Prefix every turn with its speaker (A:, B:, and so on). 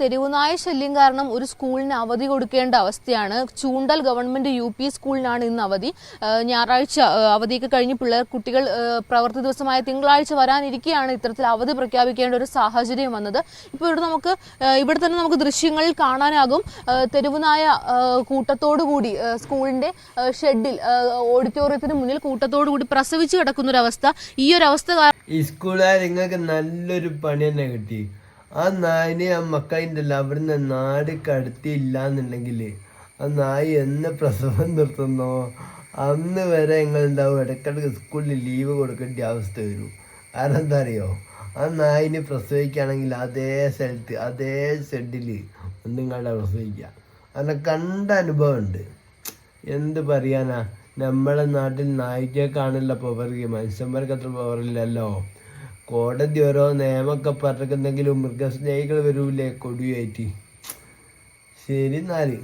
A: തെരുവുനായ ശല്യം കാരണം ഒരു സ്കൂളിന് അവധി കൊടുക്കേണ്ട അവസ്ഥയാണ്. ചൂണ്ടൽ ഗവൺമെന്റ് UP സ്കൂളിനാണ് ഇന്ന് അവധി. ഞായറാഴ്ച അവധിയൊക്കെ കഴിഞ്ഞ് കുട്ടികൾ പ്രവൃത്തി ദിവസമായ തിങ്കളാഴ്ച വരാനിരിക്കെയാണ് ഇത്തരത്തിൽ അവധി പ്രഖ്യാപിക്കേണ്ട ഒരു സാഹചര്യം വന്നത്. ഇപ്പോൾ ഇവിടെ തന്നെ നമുക്ക് ദൃശ്യങ്ങളിൽ കാണാനാകും തെരുവുനായ കൂട്ടത്തോടുകൂടി സ്കൂളിന്റെ ഷെഡിൽ ഓഡിറ്റോറിയത്തിന് മുന്നിൽ കൂട്ടത്തോടുകൂടി പ്രസവിച്ച് കിടക്കുന്നൊരവസ്ഥ. ഈ ഒരു അവസ്ഥ
B: ഈ സ്കൂളുകാർ നിങ്ങൾക്ക് നല്ലൊരു പണി തന്നെ കിട്ടി. ആ നായിനെ ആ മക്കളിൻ്റെല്ല അവിടുന്ന് നാട് കടത്തിയില്ല എന്നുണ്ടെങ്കിൽ ആ നായി എന്ന് പ്രസവം നിർത്തുന്നോ അന്ന് വരെ നിങ്ങളുണ്ടാവും ഇടയ്ക്കിടയ്ക്ക് സ്കൂളിൽ ലീവ് കൊടുക്കേണ്ട അവസ്ഥ വരും. കാരണം എന്താ അറിയോ, ആ നായിന് പ്രസവിക്കുകയാണെങ്കിൽ അതേ സ്ഥലത്ത് അതേ ഷെഡിൽ നിങ്ങളുടെ പ്രസവിക്കുക. അങ്ങനെ കണ്ട അനുഭവമുണ്ട്. എന്ത് പറയാനാ, നമ്മളെ നാട്ടിൽ നായികക്കാണല്ലോ പവർ, മനുഷ്യന്മാർക്ക് അത്ര പവറില്ലല്ലോ. കോടതി ഓരോ നിയമമൊക്കെ പറഞ്ഞിട്ടുണ്ടെങ്കിലും മൃഗസ്നേഹികൾ വരൂലേ കൊടിയായിട്ട്. ശരി എന്നാല്.